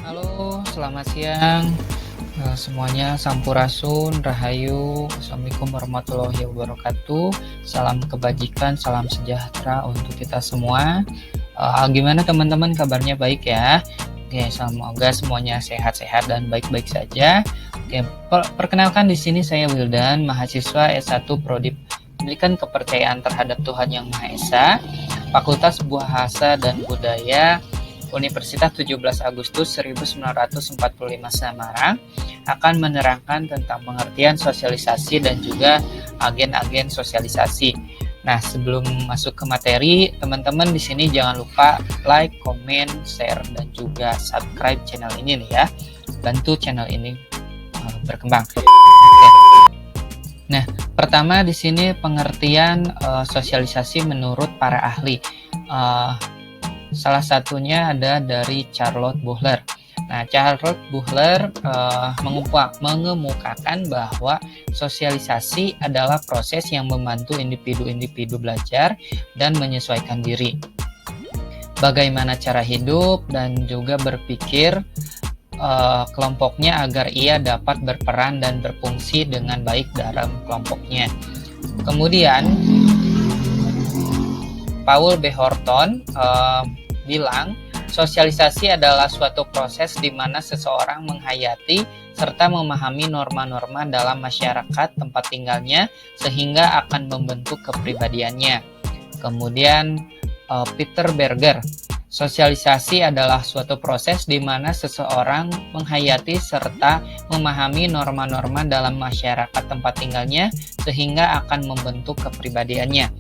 Halo, selamat siang semuanya. Sampurasun, Rahayu, Assalamualaikum warahmatullahi wabarakatuh. Salam kebajikan, salam sejahtera untuk kita semua. Gimana teman-teman, kabarnya baik ya? Oke, semoga semuanya sehat-sehat dan baik-baik saja. Oke, perkenalkan di sini saya Wildan, mahasiswa S1 Prodi Pendidikan Kepercayaan Terhadap Tuhan Yang Maha Esa, Fakultas Bahasa dan Budaya Universitas 17 Agustus 1945 Semarang akan menerangkan tentang pengertian sosialisasi dan juga agen-agen sosialisasi. Nah, sebelum masuk ke materi, teman-teman di sini jangan lupa like, komen, share, dan juga subscribe channel ini nih ya. Bantu channel ini berkembang. Oke. Nah, pertama di sini pengertian sosialisasi menurut para ahli. Salah satunya ada dari Charlotte Buhler. Nah, Charlotte Buhler mengemukakan bahwa sosialisasi adalah proses yang membantu individu-individu belajar dan menyesuaikan diri. Bagaimana cara hidup dan juga berpikir kelompoknya agar ia dapat berperan dan berfungsi dengan baik dalam kelompoknya. Kemudian, Paul B. Horton bilang, sosialisasi adalah suatu proses di mana seseorang menghayati serta memahami norma-norma dalam masyarakat tempat tinggalnya sehingga akan membentuk kepribadiannya. Kemudian Peter Berger, sosialisasi adalah suatu proses di mana seseorang menghayati serta memahami norma-norma dalam masyarakat tempat tinggalnya sehingga akan membentuk kepribadiannya.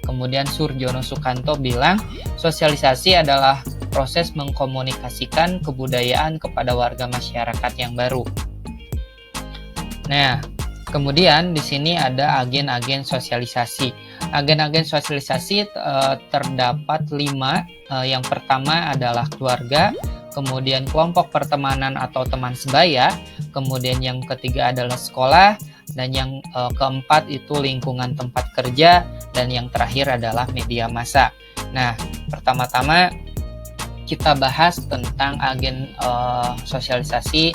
Kemudian Surjono Sukanto bilang, sosialisasi adalah proses mengkomunikasikan kebudayaan kepada warga masyarakat yang baru. Nah, kemudian di sini ada agen-agen sosialisasi. Agen-agen sosialisasi terdapat 5. Yang pertama adalah keluarga, kemudian kelompok pertemanan atau teman sebaya, kemudian yang ketiga adalah sekolah, dan yang keempat itu lingkungan tempat kerja, dan yang terakhir adalah media massa. Nah, pertama-tama kita bahas tentang agen sosialisasi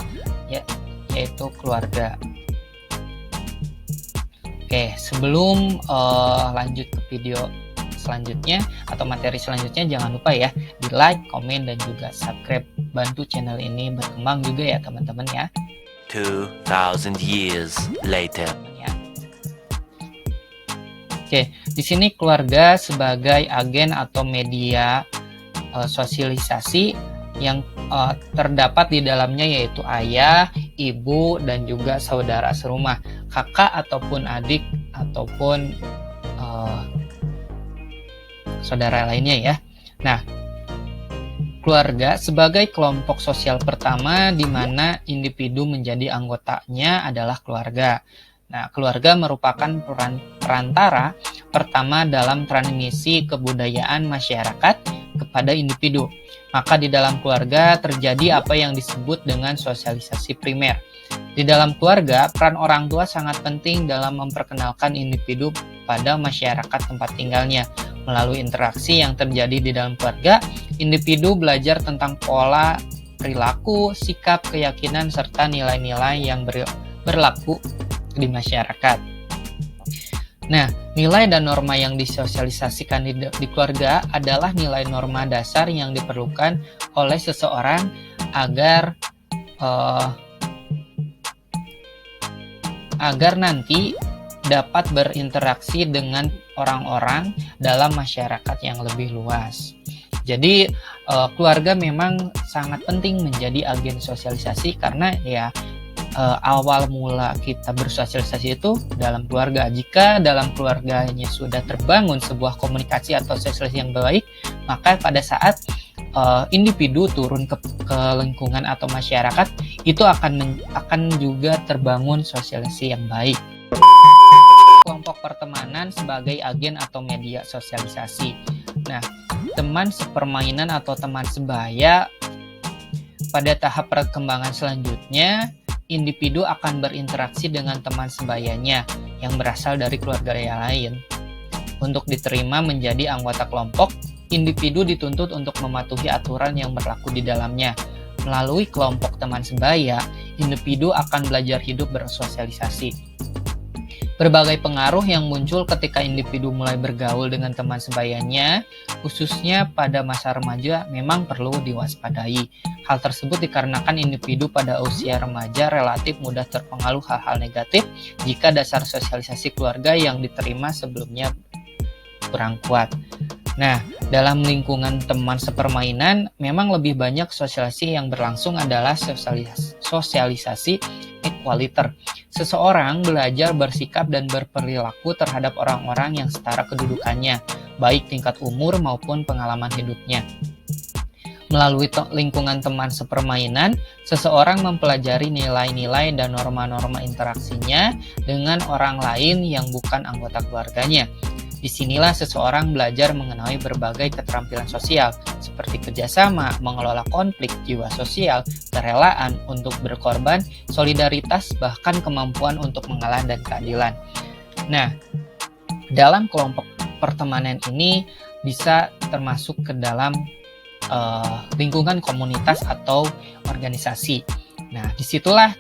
yaitu keluarga. Oke, sebelum lanjut ke video selanjutnya atau materi selanjutnya, jangan lupa ya di like, komen, dan juga subscribe. Bantu channel ini berkembang juga ya teman-teman ya. 2000 years later. Oke, di sini keluarga sebagai agen atau media sosialisasi yang terdapat di dalamnya yaitu ayah, ibu, dan juga saudara serumah, kakak ataupun adik ataupun saudara lainnya ya. Nah, keluarga sebagai kelompok sosial pertama di mana individu menjadi anggotanya adalah keluarga. Nah, keluarga merupakan perantara pertama dalam transmisi kebudayaan masyarakat kepada individu. Maka di dalam keluarga terjadi apa yang disebut dengan sosialisasi primer. Di dalam keluarga, peran orang tua sangat penting dalam memperkenalkan individu pada masyarakat tempat tinggalnya. Melalui interaksi yang terjadi di dalam keluarga, individu belajar tentang pola perilaku, sikap, keyakinan, serta nilai-nilai yang berlaku di masyarakat. Nah, nilai dan norma yang disosialisasikan di keluarga adalah nilai norma dasar yang diperlukan oleh seseorang agar nanti dapat berinteraksi dengan orang-orang dalam masyarakat yang lebih luas. Jadi keluarga memang sangat penting menjadi agen sosialisasi karena ya awal mula kita bersosialisasi itu dalam keluarga. Jika dalam keluarganya sudah terbangun sebuah komunikasi atau sosialisasi yang baik, maka pada saat individu turun ke lingkungan atau masyarakat, itu akan juga terbangun sosialisasi yang baik. Kelompok pertemanan sebagai agen atau media sosialisasi. Nah, teman sepermainan atau teman sebaya pada tahap perkembangan selanjutnya, individu akan berinteraksi dengan teman sebayanya yang berasal dari keluarga yang lain. Untuk diterima menjadi anggota kelompok, individu dituntut untuk mematuhi aturan yang berlaku di dalamnya. Melalui kelompok teman sebaya, individu akan belajar hidup bersosialisasi. Berbagai pengaruh yang muncul ketika individu mulai bergaul dengan teman sebayanya, khususnya pada masa remaja, memang perlu diwaspadai. Hal tersebut dikarenakan individu pada usia remaja relatif mudah terpengaruh hal-hal negatif jika dasar sosialisasi keluarga yang diterima sebelumnya kurang kuat. Nah, dalam lingkungan teman sepermainan, memang lebih banyak sosialisasi yang berlangsung adalah sosialisasi equaliter. Seseorang belajar bersikap dan berperilaku terhadap orang-orang yang setara kedudukannya, baik tingkat umur maupun pengalaman hidupnya. Melalui lingkungan teman sepermainan, seseorang mempelajari nilai-nilai dan norma-norma interaksinya dengan orang lain yang bukan anggota keluarganya. Disinilah seseorang belajar mengenai berbagai keterampilan sosial, seperti kerjasama, mengelola konflik, jiwa sosial, kerelaan untuk berkorban, solidaritas, bahkan kemampuan untuk mengalah dan keadilan. Nah, dalam kelompok pertemanan ini bisa termasuk ke dalam lingkungan komunitas atau organisasi. Nah, disitulah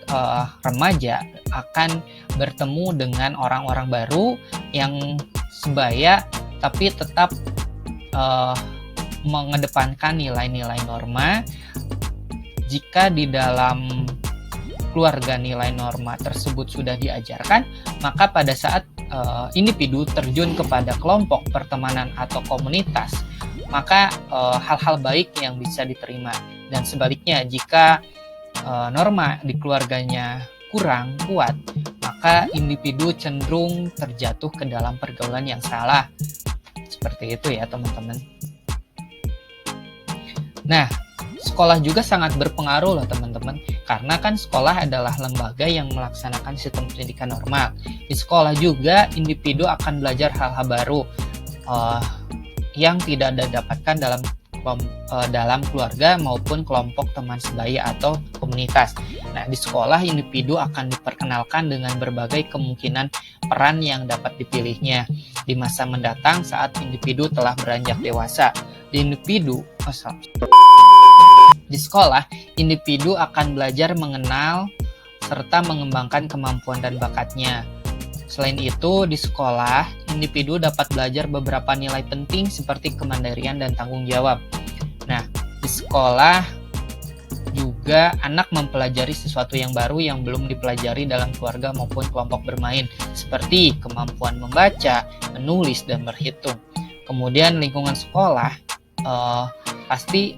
remaja akan bertemu dengan orang-orang baru yang sebaya, tapi tetap mengedepankan nilai-nilai norma. Jika di dalam keluarga nilai norma tersebut sudah diajarkan, maka pada saat individu terjun kepada kelompok pertemanan atau komunitas, maka hal-hal baik yang bisa diterima. Dan sebaliknya, jika norma di keluarganya kurang kuat, maka individu cenderung terjatuh ke dalam pergaulan yang salah. Seperti itu ya teman-teman. Nah, sekolah juga sangat berpengaruh loh teman-teman, karena kan sekolah adalah lembaga yang melaksanakan sistem pendidikan normal. Di sekolah juga individu akan belajar hal-hal baru yang tidak didapatkan dalam keluarga maupun kelompok teman sebaya atau komunitas. Nah, di sekolah individu akan diperkenalkan dengan berbagai kemungkinan peran yang dapat dipilihnya di masa mendatang saat individu telah beranjak dewasa. Di sekolah, individu akan belajar mengenal serta mengembangkan kemampuan dan bakatnya. Selain itu, di sekolah, individu dapat belajar beberapa nilai penting seperti kemandirian dan tanggung jawab. Nah, di sekolah juga anak mempelajari sesuatu yang baru yang belum dipelajari dalam keluarga maupun kelompok bermain, seperti kemampuan membaca, menulis, dan berhitung. Kemudian lingkungan sekolah pasti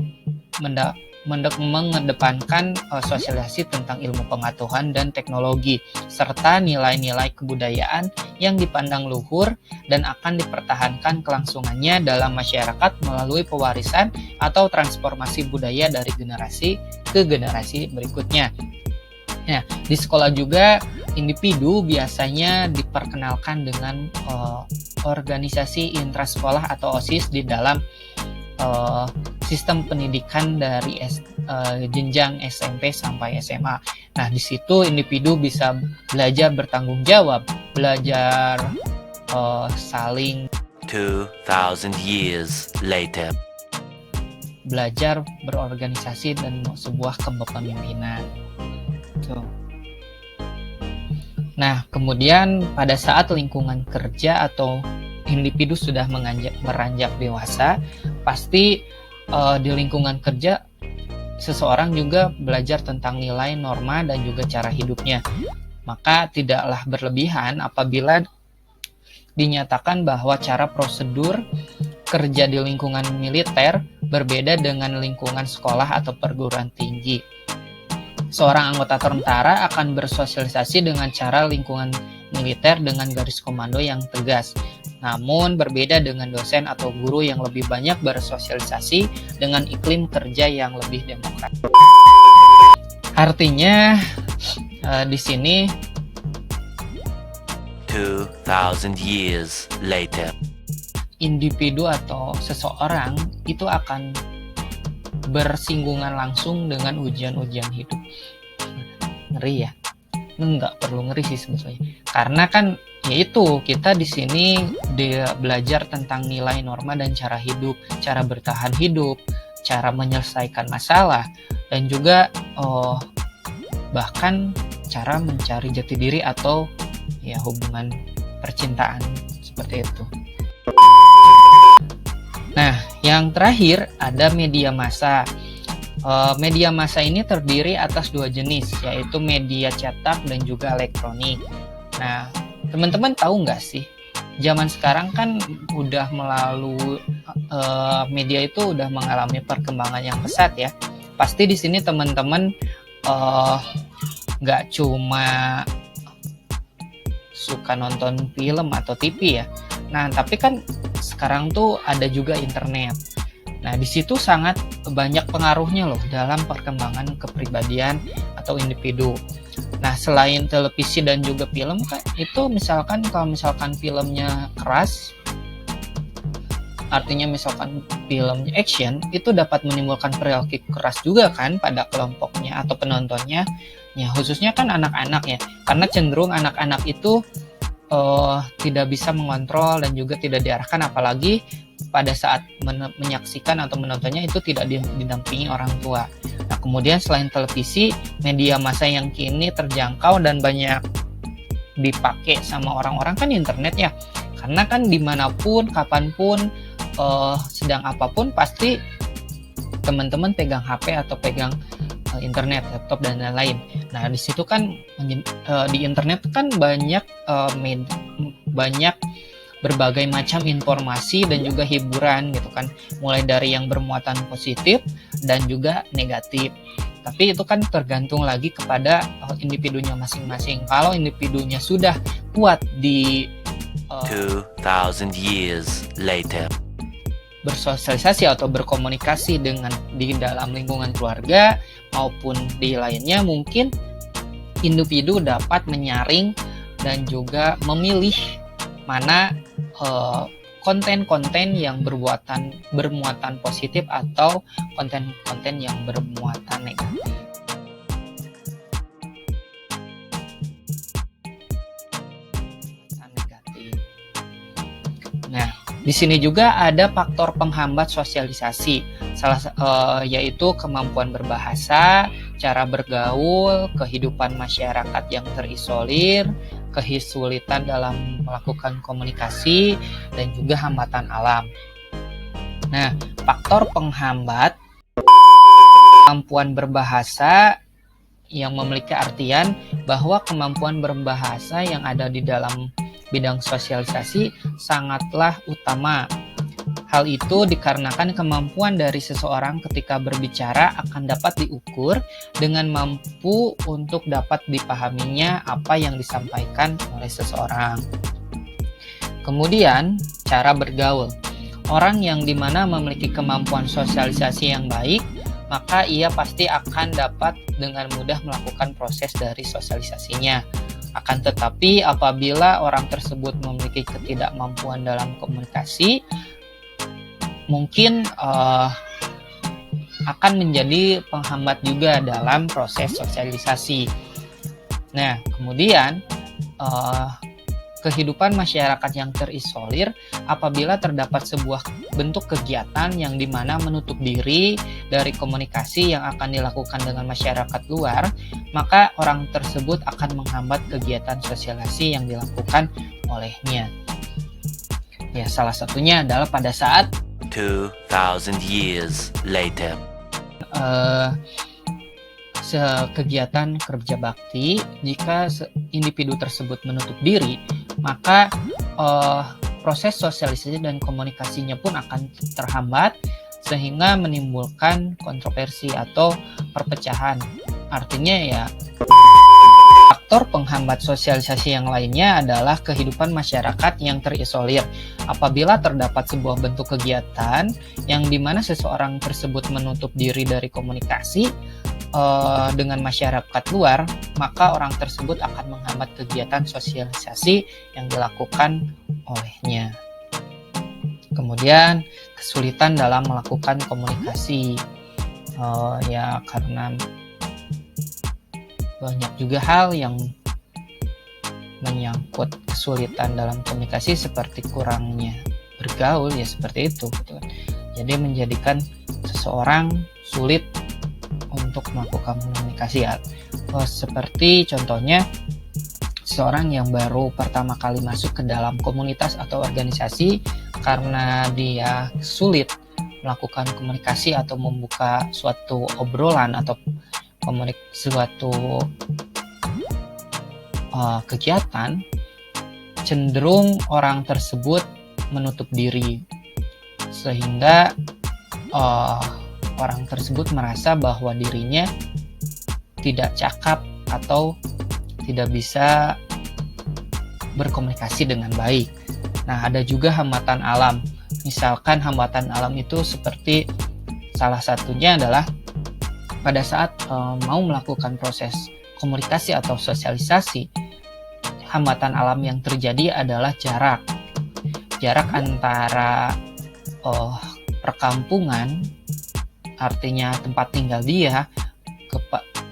mengedepankan sosialisasi tentang ilmu pengetahuan dan teknologi, serta nilai-nilai kebudayaan yang dipandang luhur dan akan dipertahankan kelangsungannya dalam masyarakat melalui pewarisan atau transformasi budaya dari generasi ke generasi berikutnya. Nah, di sekolah juga individu biasanya diperkenalkan dengan organisasi intrasekolah atau OSIS di dalam sistem pendidikan dari jenjang SMP sampai SMA. Nah, di situ individu bisa belajar bertanggung jawab, belajar saling 2,000 years later. Belajar berorganisasi dan sebuah kepemimpinan. Tuh. Nah, kemudian pada saat lingkungan kerja atau individu sudah beranjak dewasa, pasti di lingkungan kerja seseorang juga belajar tentang nilai, norma, dan juga cara hidupnya. Maka tidaklah berlebihan apabila dinyatakan bahwa cara prosedur kerja di lingkungan militer berbeda dengan lingkungan sekolah atau perguruan tinggi. Seorang anggota tentara akan bersosialisasi dengan cara lingkungan militer dengan garis komando yang tegas. Namun berbeda dengan dosen atau guru yang lebih banyak bersosialisasi dengan iklim kerja yang lebih demokratis. Artinya di sini 2,000 years later. Individu atau seseorang itu akan bersinggungan langsung dengan ujian-ujian hidup. Ngeri ya? Nggak perlu ngeri sih sebetulnya. Karena kan yaitu kita di sini belajar tentang nilai, norma, dan cara hidup, cara bertahan hidup, cara menyelesaikan masalah, dan juga bahkan cara mencari jati diri atau ya hubungan percintaan seperti itu. Nah, yang terakhir ada media massa. Media massa ini terdiri atas dua jenis, yaitu media cetak dan juga elektronik. Nah, teman-teman tahu nggak sih, zaman sekarang kan udah melalui media itu udah mengalami perkembangan yang pesat ya. Pasti di sini teman-teman nggak cuma suka nonton film atau TV ya. Nah, tapi kan sekarang tuh ada juga internet. Nah, di situ sangat banyak pengaruhnya loh dalam perkembangan kepribadian atau individu. Nah, selain televisi dan juga film kan itu misalkan kalau misalkan filmnya keras, artinya misalkan film action itu dapat menimbulkan perilaku keras juga kan pada kelompoknya atau penontonnya. Ya, khususnya kan anak-anak ya. Karena cenderung anak-anak itu tidak bisa mengontrol dan juga tidak diarahkan, apalagi pada saat menyaksikan atau menontonnya itu tidak didampingi orang tua. Nah, kemudian selain televisi, media massa yang kini terjangkau dan banyak dipakai sama orang-orang kan internet ya. Karena kan dimanapun, kapanpun, sedang apapun pasti teman-teman pegang HP atau pegang internet, laptop dan lain-lain. Nah, di situ kan di internet kan banyak berbagai macam informasi dan juga hiburan gitu kan, mulai dari yang bermuatan positif dan juga negatif. Tapi itu kan tergantung lagi kepada individunya masing-masing. Kalau individunya sudah kuat di 2000 years later, bersosialisasi atau berkomunikasi dengan di dalam lingkungan keluarga maupun di lainnya, mungkin individu dapat menyaring dan juga memilih mana konten-konten yang bermuatan positif atau konten-konten yang bermuatan negatif. Nah, di sini juga ada faktor penghambat sosialisasi, yaitu kemampuan berbahasa, cara bergaul, kehidupan masyarakat yang terisolir, kesulitan dalam melakukan komunikasi, dan juga hambatan alam. Nah, faktor penghambat kemampuan berbahasa yang memiliki artian bahwa kemampuan berbahasa yang ada di dalam bidang sosialisasi sangatlah utama. Hal itu dikarenakan kemampuan dari seseorang ketika berbicara akan dapat diukur dengan mampu untuk dapat dipahaminya apa yang disampaikan oleh seseorang. Kemudian, cara bergaul. Orang yang dimana memiliki kemampuan sosialisasi yang baik, maka ia pasti akan dapat dengan mudah melakukan proses dari sosialisasinya. Akan tetapi apabila orang tersebut memiliki ketidakmampuan dalam komunikasi, mungkin akan menjadi penghambat juga dalam proses sosialisasi. Nah, kemudian kehidupan masyarakat yang terisolir apabila terdapat sebuah bentuk kegiatan yang dimana menutup diri dari komunikasi yang akan dilakukan dengan masyarakat luar, maka orang tersebut akan menghambat kegiatan sosialisasi yang dilakukan olehnya. Ya, salah satunya adalah pada saat 2000 years later, kegiatan kerja bakti. Jika individu tersebut menutup diri, maka proses sosialisasi dan komunikasinya pun akan terhambat sehingga menimbulkan kontroversi atau perpecahan. Artinya ya, faktor penghambat sosialisasi yang lainnya adalah kehidupan masyarakat yang terisolir. Apabila terdapat sebuah bentuk kegiatan yang dimana seseorang tersebut menutup diri dari komunikasi dengan masyarakat luar, maka orang tersebut akan menghambat kegiatan sosialisasi yang dilakukan olehnya. Kemudian kesulitan dalam melakukan komunikasi, ya karena banyak juga hal yang menyangkut kesulitan dalam komunikasi seperti kurangnya bergaul, ya seperti itu gitu kan. Jadi menjadikan seseorang sulit untuk melakukan komunikasi ya. Seperti contohnya seorang yang baru pertama kali masuk ke dalam komunitas atau organisasi karena dia sulit melakukan komunikasi atau membuka suatu obrolan atau suatu kegiatan, cenderung orang tersebut menutup diri sehingga orang tersebut merasa bahwa dirinya tidak cakap atau tidak bisa berkomunikasi dengan baik. Nah, ada juga hambatan alam. Misalkan hambatan alam itu seperti salah satunya adalah pada saat mau melakukan proses komunikasi atau sosialisasi, hambatan alam yang terjadi adalah jarak antara perkampungan, artinya tempat tinggal dia,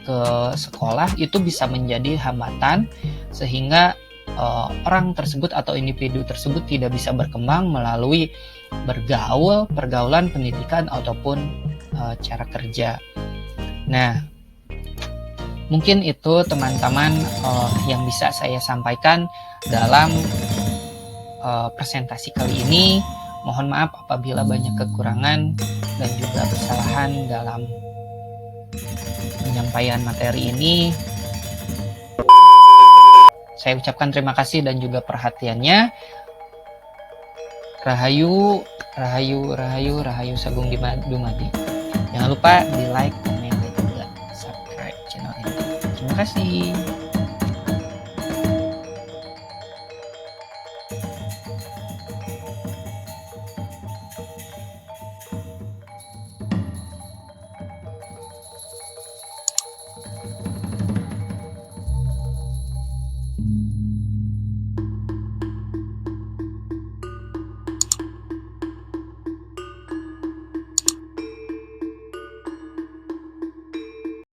ke sekolah itu bisa menjadi hambatan sehingga orang tersebut atau individu tersebut tidak bisa berkembang melalui pergaulan pendidikan ataupun cara kerja. Nah, mungkin itu teman-teman yang bisa saya sampaikan dalam presentasi kali ini. Mohon maaf apabila banyak kekurangan dan juga kesalahan dalam penyampaian materi ini. Saya ucapkan terima kasih dan juga perhatiannya. Rahayu, Rahayu, Rahayu, Rahayu Sagung Dumadi. Jangan lupa di like, komen, dan juga subscribe channel ini. Terima kasih.